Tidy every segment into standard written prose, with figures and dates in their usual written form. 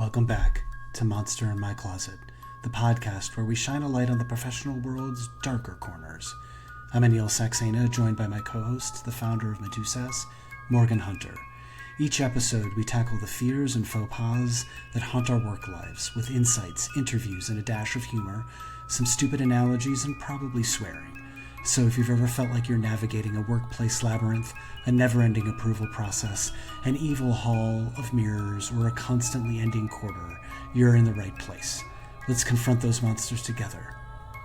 Welcome back to Monster in My Closet, the podcast where we shine a light on the professional world's darker corners. I'm Anil Saxena, joined by my co-host, the founder of Medusas, Morgan Hunter. Each episode, we tackle the fears and faux pas that haunt our work lives, with insights, interviews, and a dash of humor, some stupid analogies, and probably swearing. So if you've ever felt like you're navigating a workplace labyrinth, a never-ending approval process, an evil hall of mirrors, or a constantly ending quarter, you're in the right place. Let's confront those monsters together.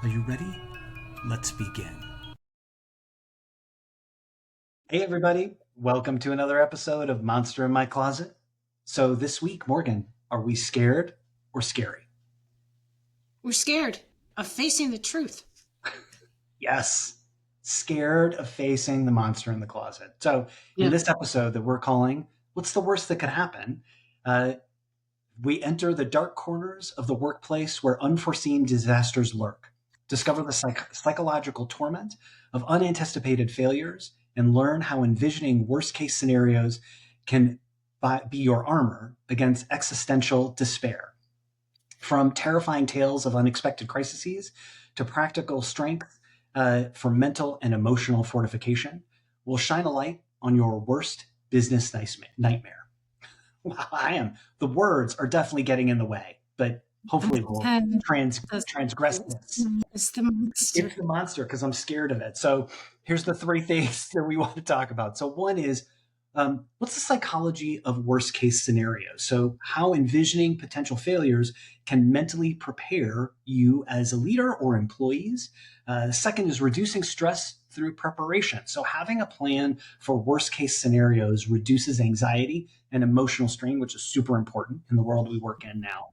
Are you ready? Let's begin. Hey everybody, welcome to another episode of Monster in My Closet. So this week, Morgan, are we scared or scary? We're scared of facing the truth. Yes, scared of facing the monster in the closet. So in this episode that we're calling, What's the Worst That Could Happen? We enter the dark corners of the workplace where unforeseen disasters lurk, discover the psychological torment of unanticipated failures, and learn how envisioning worst-case scenarios can be your armor against existential despair. From terrifying tales of unexpected crises to practical strength for mental and emotional fortification, we'll shine a light on your worst business nightmare. Wow, the words are definitely getting in the way, but hopefully we'll transgress this. It's the monster. It's the monster because I'm scared of it. So here's the three things that we want to talk about. So one is, what's the psychology of worst case scenarios? So how envisioning potential failures can mentally prepare you as a leader or employees. The second is reducing stress through preparation. So having a plan for worst case scenarios reduces anxiety and emotional strain, which is super important in the world we work in now.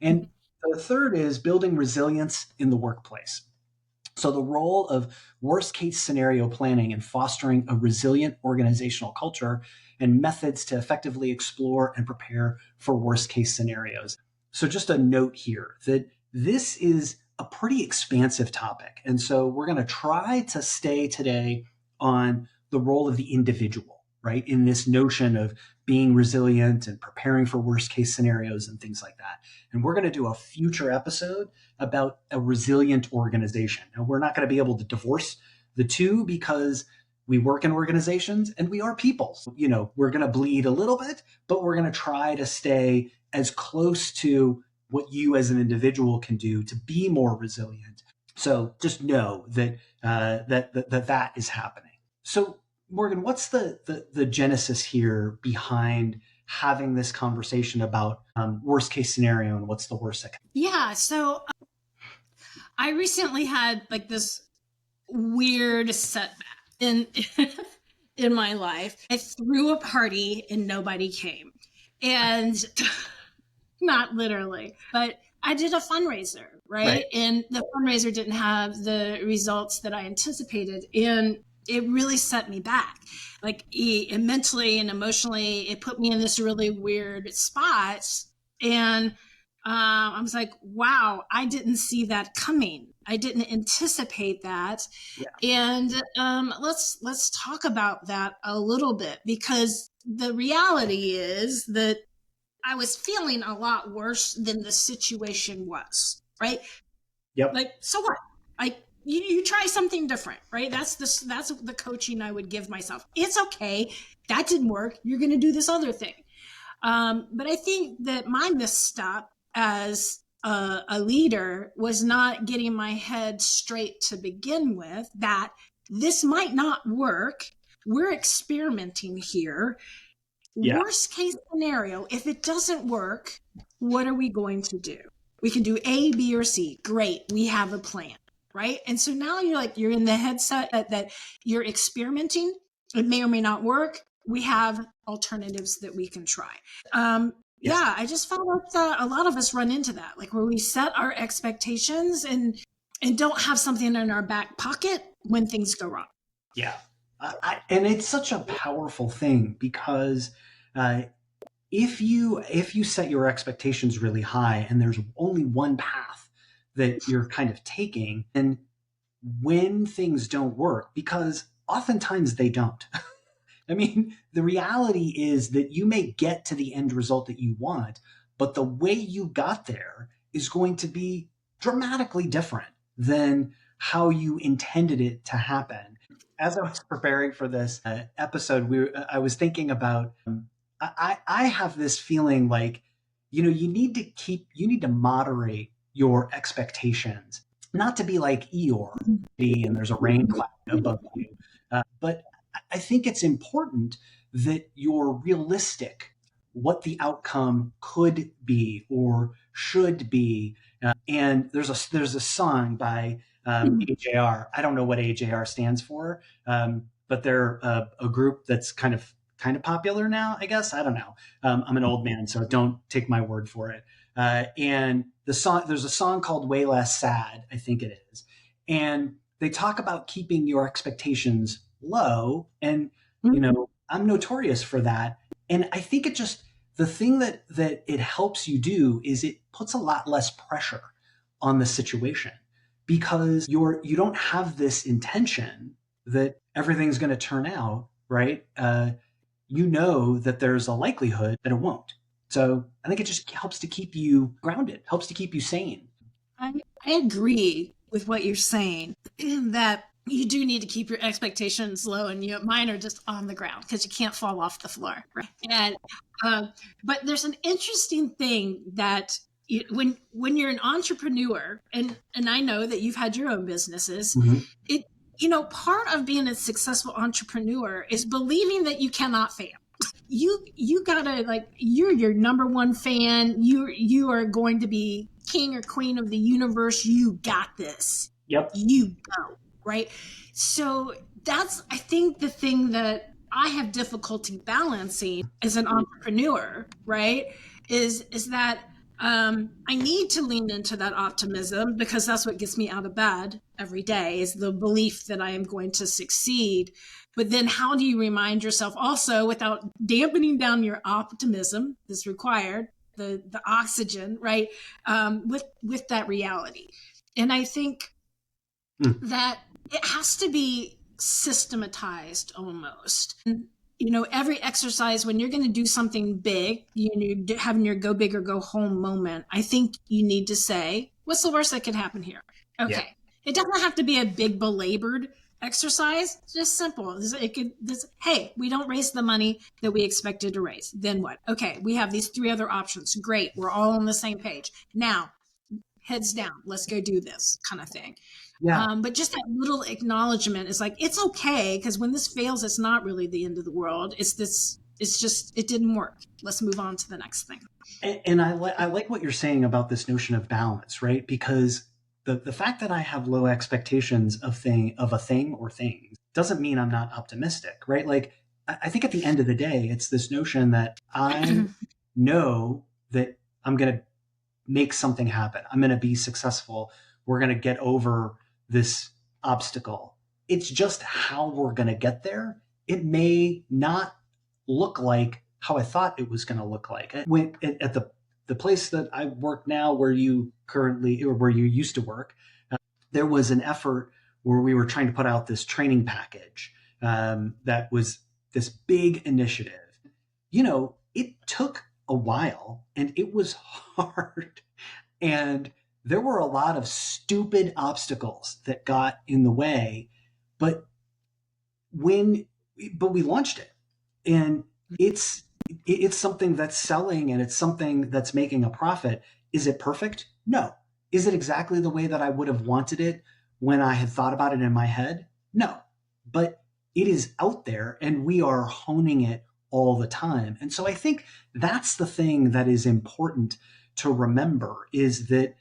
And the third is building resilience in the workplace. So the role of worst case scenario planning and fostering a resilient organizational culture and methods to effectively explore and prepare for worst case scenarios. So just a note here that this is a pretty expansive topic. And so we're going to try to stay today on the role of the individual, right? In this notion of being resilient and preparing for worst case scenarios and things like that. And we're going to do a future episode about a resilient organization. Now, we're not going to be able to divorce the two because we work in organizations and we are people. So, we're going to bleed a little bit, but we're going to try to stay as close to what you as an individual can do to be more resilient. So just know that that is happening. So Morgan, what's the genesis here behind having this conversation about worst case scenario and what's the worst that can happen? Yeah, so I recently had this weird setback in in my life. I threw a party and nobody came. And not literally, but I did a fundraiser, right? And the fundraiser didn't have the results that I anticipated. And it really set me back, mentally and emotionally. It put me in this really weird spot. And I was like, wow, I didn't see that coming. I didn't anticipate that. Yeah. And let's talk about that a little bit, because the reality is that I was feeling a lot worse than the situation was, right? Yep. So what? You try something different, right? That's the coaching I would give myself. It's okay. That didn't work. You're going to do this other thing. But I think that my misstep as a leader was not getting my head straight to begin with, that this might not work. We're experimenting here. Yeah. Worst case scenario, if it doesn't work, what are we going to do? We can do A, B, or C. Great. We have a plan, right? And so now you're in the headset that you're experimenting. It may or may not work. We have alternatives that we can try. Yes. Yeah, I just found out that a lot of us run into that, where we set our expectations and don't have something in our back pocket when things go wrong. Yeah. And it's such a powerful thing because if you set your expectations really high and there's only one path that you're kind of taking, and when things don't work, because oftentimes they don't. I mean, the reality is that you may get to the end result that you want, but the way you got there is going to be dramatically different than how you intended it to happen. As I was preparing for this episode, I was thinking about I have this feeling like, you need to moderate your expectations, not to be like Eeyore and there's a rain cloud above you, but I think it's important that you're realistic what the outcome could be or should be. And there's a song by AJR. I don't know what AJR stands for, but they're a group that's kind of popular now, I guess. I don't know. I'm an old man, so don't take my word for it. And there's a song called "Way Less Sad," I think it is, and they talk about keeping your expectations low. And I'm notorious for that. And I think the thing that it helps you do is it puts a lot less pressure on the situation, because you don't have this intention that everything's going to turn out right. You know that there's a likelihood that it won't. So I think it just helps to keep you grounded, helps to keep you sane. I agree with what you're saying, that you do need to keep your expectations low, and mine are just on the ground because you can't fall off the floor. Right? And but there's an interesting thing that when you're an entrepreneur, and I know that you've had your own businesses, part of being a successful entrepreneur is believing that you cannot fail. You gotta, you're your number one fan. You are going to be king or queen of the universe. You got this. Yep. You go, right? So that's, I think, the thing that I have difficulty balancing as an entrepreneur, right? Is that I need to lean into that optimism, because that's what gets me out of bed every day, is the belief that I am going to succeed. But then how do you remind yourself also, without dampening down your optimism that's required, the oxygen, right? With that reality. And I think that it has to be systematized almost. Every exercise, when you're going to do something big, you're having your go big or go home moment, I think you need to say, what's the worst that could happen here? Okay. Yeah. It doesn't have to be a big belabored exercise. It's just simple. Hey, we don't raise the money that we expected to raise. Then what? Okay, we have these 3 other options. Great. We're all on the same page. Now, heads down. Let's go do this kind of thing. Yeah. But just that little acknowledgement is it's okay, because when this fails, it's not really the end of the world. It's just, it didn't work. Let's move on to the next thing. And I like what you're saying about this notion of balance, right? Because the fact that I have low expectations of a thing or things doesn't mean I'm not optimistic, right? I think at the end of the day, it's this notion that I know that I'm going to make something happen. I'm going to be successful. We're going to get over this obstacle. It's just how we're going to get there. It may not look like how I thought it was going to look like. When at the place that I work now, where you used to work, there was an effort where we were trying to put out this training package that was this big initiative. It took a while, and it was hard, and there were a lot of stupid obstacles that got in the way, but we launched it, and it's something that's selling, and it's something that's making a profit. Is it perfect? No. Is it exactly the way that I would have wanted it when I had thought about it in my head? No. But it is out there, and we are honing it all the time. And so I think that's the thing that is important to remember, is that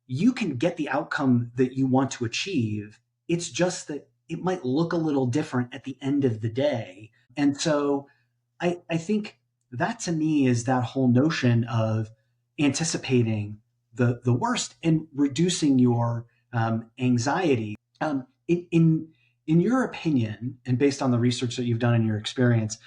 you can get the outcome that you want to achieve. It's just that it might look a little different at the end of the day. And so I think that, to me, is that whole notion of anticipating the worst and reducing your anxiety. In your opinion, and based on the research that you've done in your experience,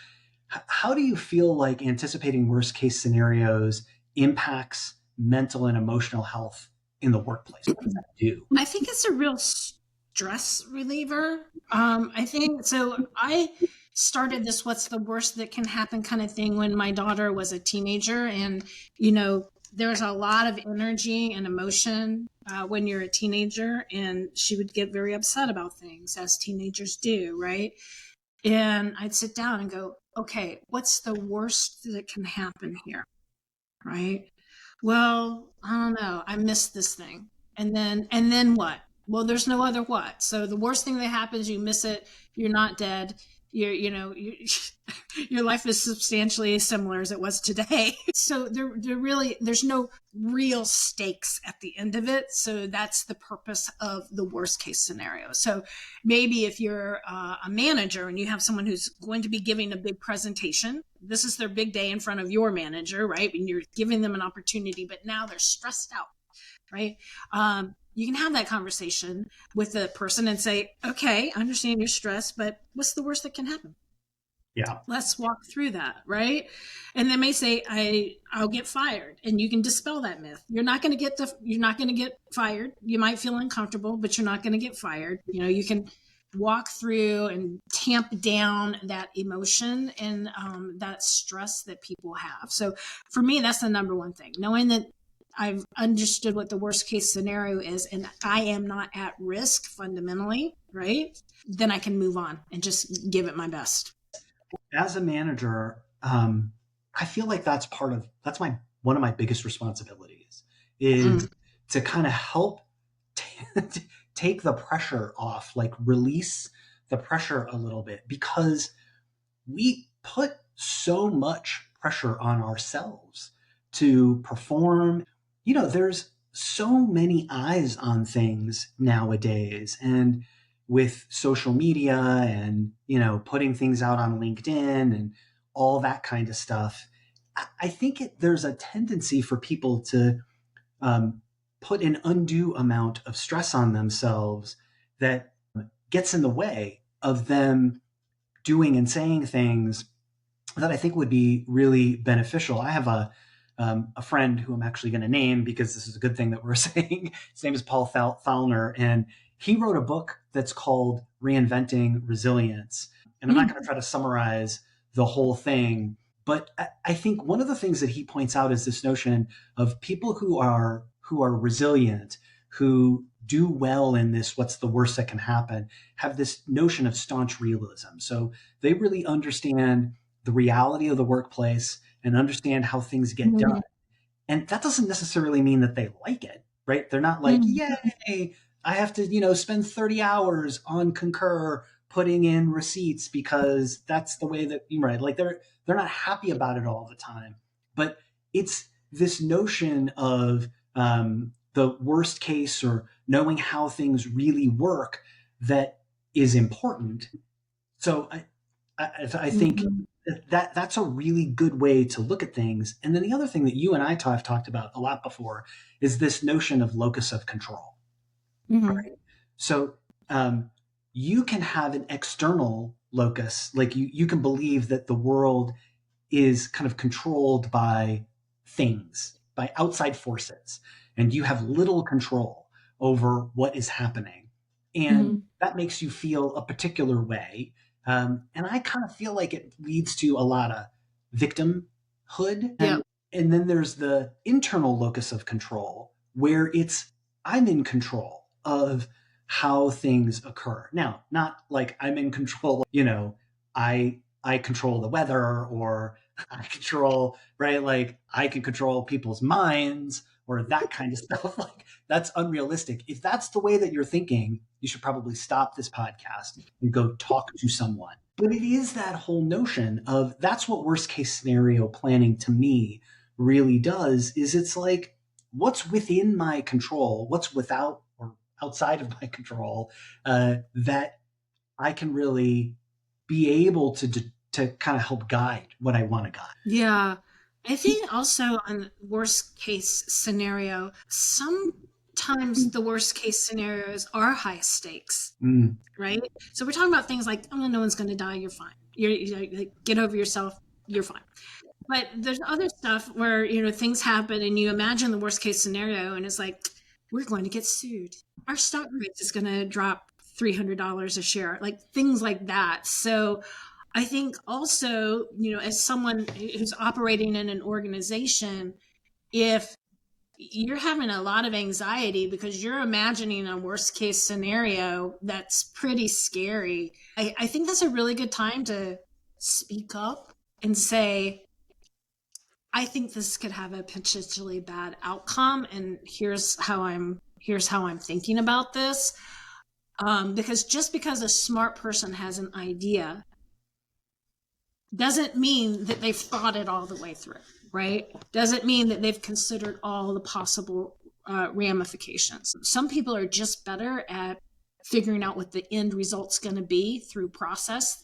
how do you feel like anticipating worst case scenarios impacts mental and emotional health in the workplace? What does that do? I think it's a real stress reliever. I think so. I started this "what's the worst that can happen" kind of thing when my daughter was a teenager, and There's a lot of energy and emotion when you're a teenager, and she would get very upset about things, as teenagers do, right? And I'd sit down and go, okay, what's the worst that can happen here, right? Well, I don't know. I missed this thing. And then what? Well, there's no other what. So the worst thing that happens, you miss it. You're not dead. Your life is substantially as similar as it was today. So there's no real stakes at the end of it. So that's the purpose of the worst case scenario. So maybe if you're a manager and you have someone who's going to be giving a big presentation, this is their big day in front of your manager, right? And you're giving them an opportunity, but now they're stressed out, right? You can have that conversation with the person and say, okay, I understand you're stressed, but what's the worst that can happen? Yeah. Let's walk through that, right? And they may say, I'll get fired, and you can dispel that myth. You're not going to get fired. You might feel uncomfortable, but you're not going to get fired. You can walk through and tamp down that emotion and that stress that people have. So for me, that's the number one thing, knowing that I've understood what the worst case scenario is and I am not at risk fundamentally, right? Then I can move on and just give it my best. As a manager, I feel like that's one of my biggest responsibilities is to kind of help take the pressure off, like release the pressure a little bit, because we put so much pressure on ourselves to perform. There's so many eyes on things nowadays, and with social media and, putting things out on LinkedIn and all that kind of stuff, I think there's a tendency for people to put an undue amount of stress on themselves that gets in the way of them doing and saying things that I think would be really beneficial. I have a friend who I'm actually going to name because this is a good thing that we're saying. His name is Paul Fowler, and he wrote a book that's called Reinventing Resilience. And I'm not going to try to summarize the whole thing, but I think one of the things that he points out is this notion of people who are resilient, who do well in this, what's the worst that can happen, have this notion of staunch realism. So they really understand the reality of the workplace and understand how things get done. And that doesn't necessarily mean that they like it, right? They're not like, yay, I have to, spend 30 hours on Concur putting in receipts because that's the way that, right? Like they're not happy about it all the time. But it's this notion of the worst case or knowing how things really work that is important. So I think that's a really good way to look at things. And then the other thing that you and I have talked about a lot before is this notion of locus of control. Right? So you can have an external locus, like you can believe that the world is kind of controlled by things, by outside forces, and you have little control over what is happening. And that makes you feel a particular way. And I kind of feel like it leads to a lot of victimhood. And then there's the internal locus of control where I'm in control of how things occur. Now, not like I'm in control, I control the weather, or I control, right? Like I can control people's minds or that kind of stuff. Like that's unrealistic. If that's the way that you're thinking, you should probably stop this podcast and go talk to someone. But it is that whole notion of that's what worst case scenario planning to me really does, is it's like, what's within my control, what's without or outside of my control, that I can really be able to kind of help guide what I want to guide. Yeah. I think also on worst case scenario, sometimes the worst case scenarios are high stakes, right? So we're talking about things like, oh, no one's going to die. You're fine. You're get over yourself. You're fine. But there's other stuff where, things happen and you imagine the worst case scenario and it's like, we're going to get sued. Our stock price is going to drop $300 a share, like things like that. So I think also, as someone who's operating in an organization, if you're having a lot of anxiety because you're imagining a worst case scenario that's pretty scary. I think that's a really good time to speak up and say, I think this could have a potentially bad outcome, and here's how I'm thinking about this. Because just because a smart person has an idea doesn't mean that they've thought it all the way through, right? Doesn't mean that they've considered all the possible ramifications. Some people are just better at figuring out what the end result's going to be through process,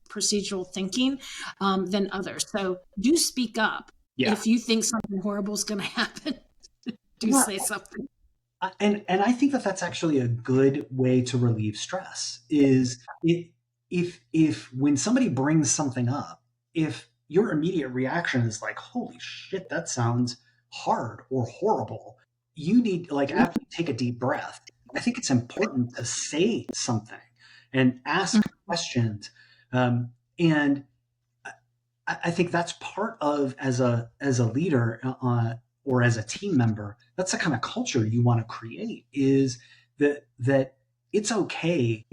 procedural thinking, than others. So do speak up. Yeah. If you think something horrible is going to happen, do Well, say something. and I think that that's actually a good way to relieve stress. Is it, if when somebody brings something up, if your immediate reaction is like, "Holy shit, that sounds hard or horrible," you need, like, after you take a deep breath. I think it's important to say something and ask questions, and I think that's part of, as a leader, or as a team member, that's the kind of culture you want to create, is that it's okay,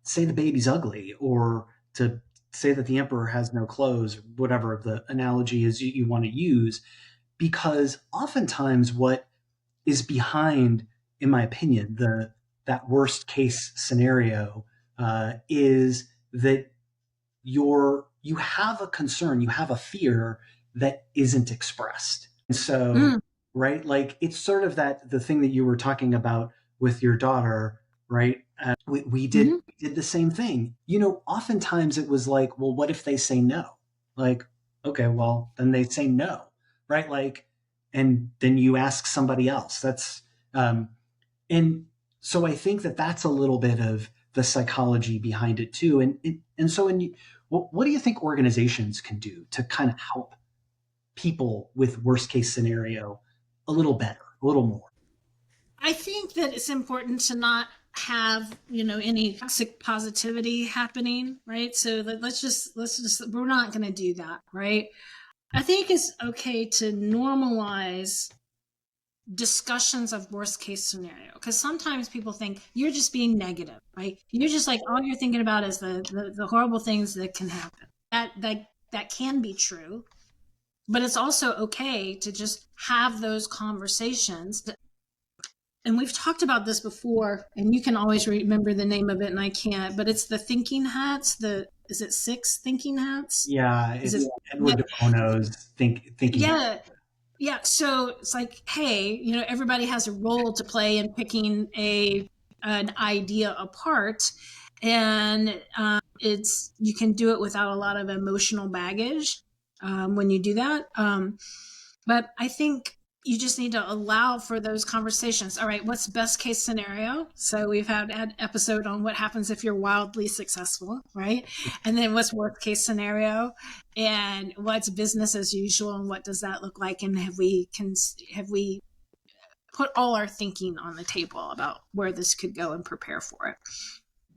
say the baby's ugly, or to say that the emperor has no clothes, or whatever the analogy is you want to use, because oftentimes what is behind, in my opinion, the that worst case scenario, is that you have a concern, you have a fear that isn't expressed. And so, right, like, it's sort of that the thing that you were talking about with your daughter, right? We did the same thing. Oftentimes it was like, well, what if they say no? Like, okay, well, then they say no, right? Like, and then you ask somebody else. And so I think that that's a little bit of the psychology behind it too. And so, what do you think organizations can do to kind of help people with worst case scenario a little better, a little more? I think that it's important to not have any toxic positivity happening, right? So let's just we're not going to do that, right? I think it's okay to normalize discussions of worst case scenario, because sometimes people think you're just being negative, right? You're just like, all you're thinking about is the horrible things that can happen. That can be true, but it's also okay to just have those conversations. And we've talked about this before, and you can always remember the name of it and I can't, but it's the thinking hats. Is it 6 thinking hats? Yeah, Is it's it? Edward de Bono's thinking. Yeah. Yeah. So it's like, hey, everybody has a role to play in picking an idea apart. And you can do it without a lot of emotional baggage when you do that. But I think you just need to allow for those conversations. All right, what's best case scenario? So we've had an episode on what happens if you're wildly successful, right? And then what's worst case scenario, and what's business as usual, and what does that look like? And have we put all our thinking on the table about where this could go and prepare for it?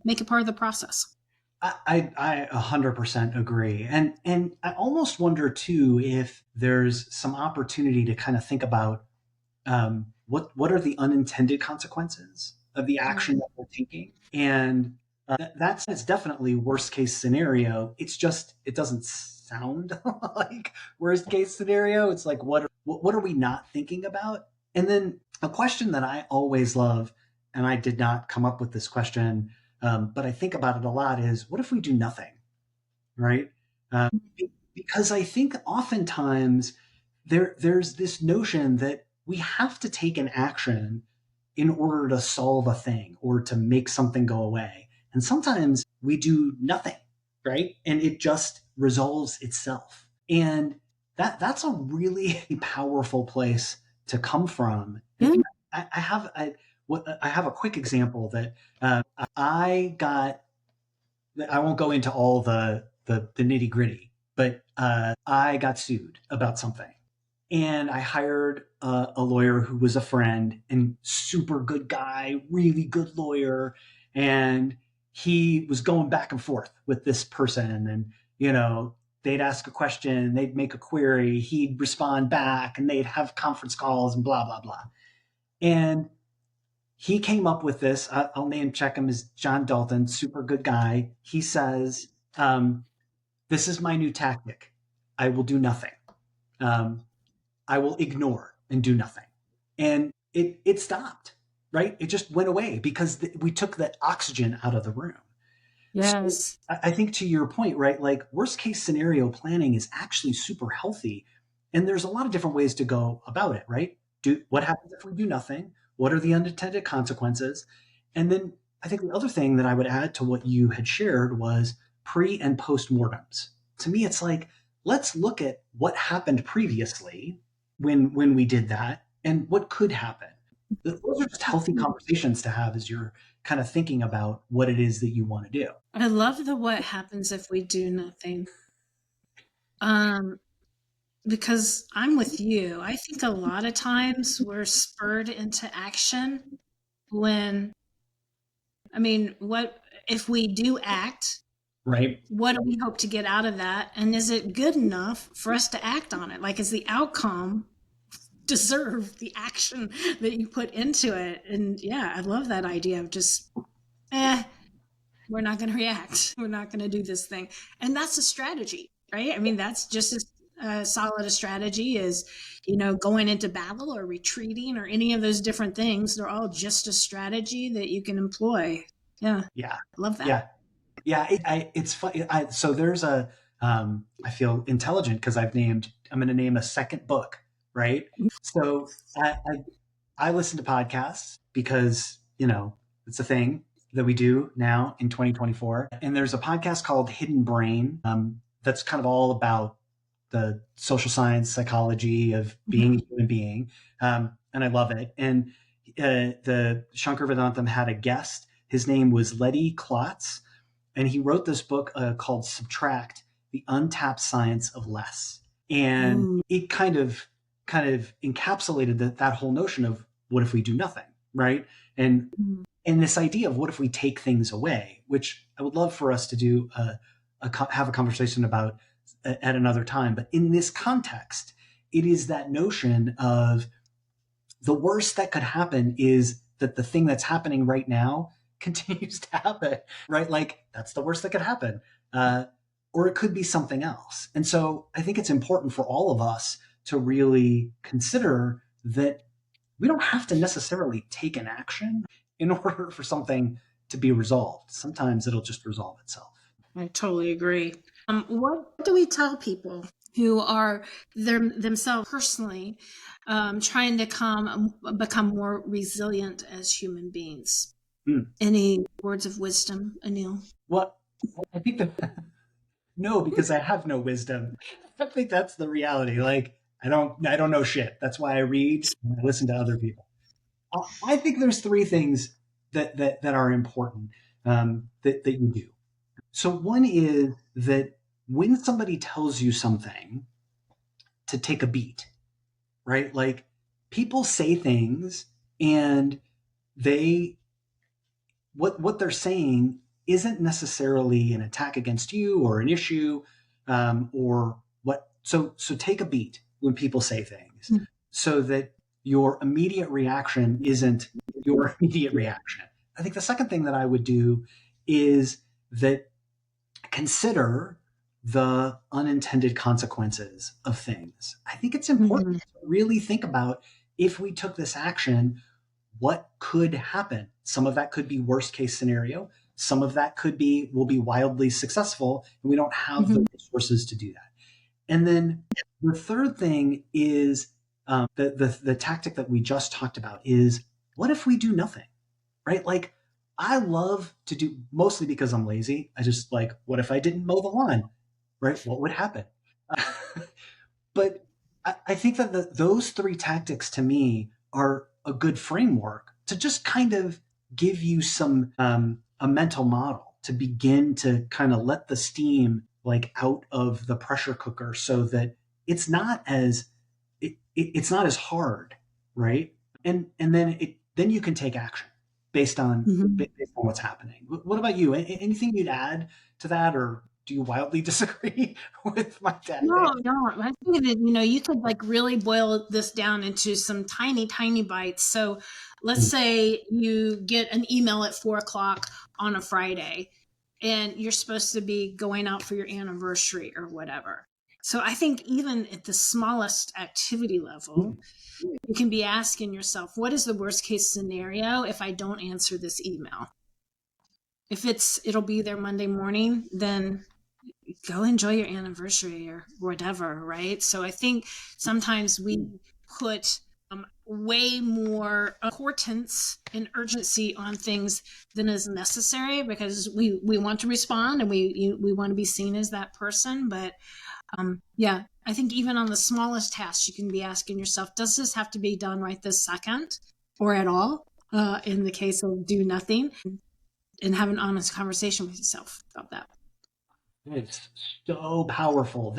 Make it part of the process. I 100% agree, and I almost wonder too if there's some opportunity to kind of think about, what are the unintended consequences of the action that we're taking, and that's definitely worst case scenario. It's just, it doesn't sound like worst case scenario. It's like, what are we not thinking about? And then a question that I always love, and I did not come up with this question, but I think about it a lot, is what if we do nothing, right? Uh, because I think oftentimes there's this notion that we have to take an action in order to solve a thing or to make something go away. And sometimes we do nothing, right? And it just resolves itself. And that's a really powerful place to come from. Mm-hmm. I have a quick example that I got. I won't go into all the nitty gritty, but I got sued about something, and I hired a lawyer who was a friend and super good guy, really good lawyer, and he was going back and forth with this person, and they'd ask a question, they'd make a query, he'd respond back, and they'd have conference calls and blah, blah, blah. And he came up with this. I'll name check him as John Dalton, super good guy. He says, this is my new tactic. I will do nothing. I will ignore and do nothing. And it stopped, right? It just went away because we took the oxygen out of the room. Yes. So I think to your point, right? Like worst case scenario planning is actually super healthy. And there's a lot of different ways to go about it, right? What happens if we do nothing? What are the unintended consequences? And then I think the other thing that I would add to what you had shared was pre and post mortems. To me, it's like, let's look at what happened previously when we did that and what could happen. Those are just healthy conversations to have as you're kind of thinking about what it is that you want to do. I love the what happens if we do nothing. Because I'm with you. I think a lot of times we're spurred into action what if we do act, right? What do we hope to get out of that? And is it good enough for us to act on it? Like, is the outcome deserve the action that you put into it? And yeah, I love that idea of just, we're not going to react. We're not going to do this thing. And that's a strategy, right? I mean, that's just as solid a strategy as, going into battle or retreating or any of those different things. They're all just a strategy that you can employ. Yeah. Yeah. Love that. Yeah. It's fun. So there's I feel intelligent because I'm going to name a second book, right? So I listen to podcasts because, it's a thing that we do now in 2024. And there's a podcast called Hidden Brain that's kind of all about the social science psychology of being a human being. And I love it. And the Shankar Vedantam had a guest. His name was Letty Klotz. And he wrote this book called Subtract, The Untapped Science of Less. And it kind of encapsulated that whole notion of what if we do nothing, right? And this idea of what if we take things away, which I would love for us to do have a conversation about at another time. But in this context, it is that notion of the worst that could happen is that the thing that's happening right now continues to happen, right? Like that's the worst that could happen. Or it could be something else. And so I think it's important for all of us to really consider that we don't have to necessarily take an action in order for something to be resolved. Sometimes it'll just resolve itself. I totally agree. What do we tell people who are themselves personally trying to become more resilient as human beings? Any words of wisdom, Anil? Well, I think that no, because I have no wisdom. I think that's the reality. Like I don't know shit. That's why I read and I listen to other people. I think there's three things that are important that you do. So one is that when somebody tells you something, to take a beat, right? Like people say things and what they're saying isn't necessarily an attack against you or an issue or what. So take a beat when people say things so that your immediate reaction isn't your immediate reaction. I think the second thing that I would do is that consider the unintended consequences of things. I think it's important to really think about if we took this action, what could happen? Some of that could be worst case scenario. Some of that will be wildly successful and we don't have the resources to do that. And then the third thing is the tactic that we just talked about is what if we do nothing, right? Like I love to do, mostly because I'm lazy. I just like, what if I didn't mow the lawn, right? What would happen? But I think that those three tactics to me are a good framework to just kind of give you some, a mental model to begin to kind of let the steam like out of the pressure cooker so that it's not as, it's not as hard, right? And then you can take action based on what's happening. What about you? Anything you'd add to that or Do you wildly disagree with my dad? No. I think that, you could like really boil this down into some tiny, tiny bites. So let's say you get an email at 4 o'clock on a Friday and you're supposed to be going out for your anniversary or whatever. So I think even at the smallest activity level, you can be asking yourself, what is the worst case scenario if I don't answer this email? If it'll be there Monday morning, then go enjoy your anniversary or whatever, right? So I think sometimes we put way more importance and urgency on things than is necessary because we want to respond and we want to be seen as that person. But yeah, I think even on the smallest tasks, you can be asking yourself, does this have to be done right this second or at all? In the case of do nothing, and have an honest conversation with yourself about that. It's so powerful,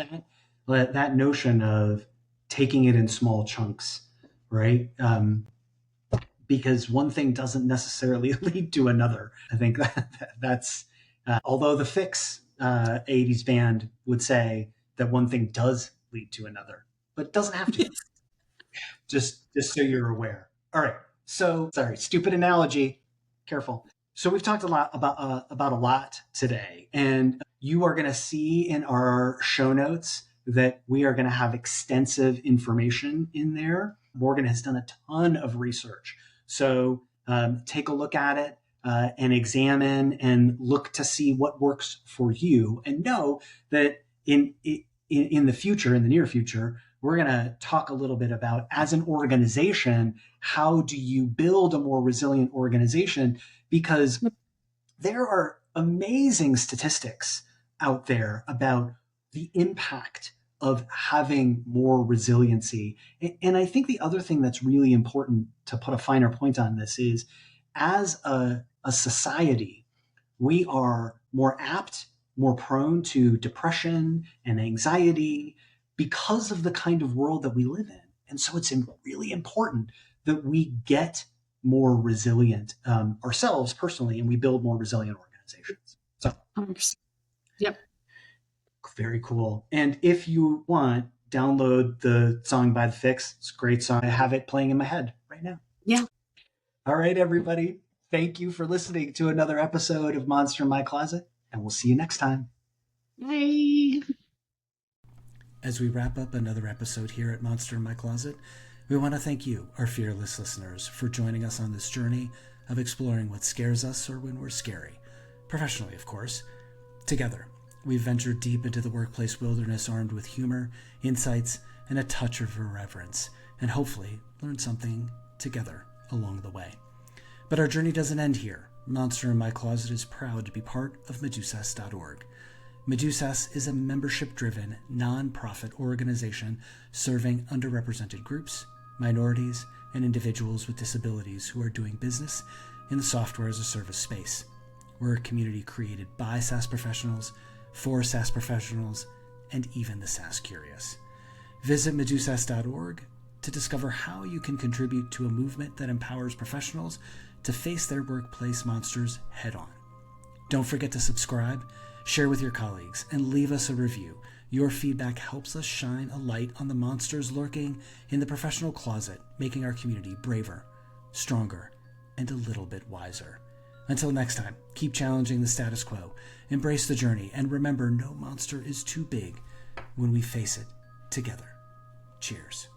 that notion of taking it in small chunks, right? Because one thing doesn't necessarily lead to another. I think that's although the Fix 80s band would say that one thing does lead to another, but it doesn't have to. just so you're aware. All right. So sorry, stupid analogy. Careful. So we've talked a lot about a lot today, and you are going to see in our show notes that we are going to have extensive information in there. Morgan has done a ton of research, so take a look at it and examine and look to see what works for you, and know that in the future, in the near future, we're going to talk a little bit about, as an organization, how do you build a more resilient organization? Because there are amazing statistics out there about the impact of having more resiliency. And I think the other thing that's really important to put a finer point on this is, as a society, we are more apt, more prone to depression and anxiety because of the kind of world that we live in. And so it's really important that we get more resilient ourselves personally, and we build more resilient organizations. So, yep. Very cool. And if you want, download the song by The Fix. It's a great song. I have it playing in my head right now. Yeah. All right, everybody. Thank you for listening to another episode of Monster in My Closet, and we'll see you next time. Bye. As we wrap up another episode here at Monster in My Closet, we want to thank you, our fearless listeners, for joining us on this journey of exploring what scares us or when we're scary. Professionally, of course. Together, we've ventured deep into the workplace wilderness armed with humor, insights, and a touch of irreverence, and hopefully learned something together along the way. But our journey doesn't end here. Monster in My Closet is proud to be part of Medusas.org. Medusas is a membership-driven, non-profit organization serving underrepresented groups, minorities, and individuals with disabilities who are doing business in the software-as-a-service space. We're a community created by SaaS professionals, for SaaS professionals, and even the SaaS curious. Visit Medusas.org to discover how you can contribute to a movement that empowers professionals to face their workplace monsters head-on. Don't forget to subscribe, share with your colleagues, and leave us a review. Your feedback helps us shine a light on the monsters lurking in the professional closet, making our community braver, stronger, and a little bit wiser. Until next time, keep challenging the status quo, embrace the journey, and remember, no monster is too big when we face it together. Cheers.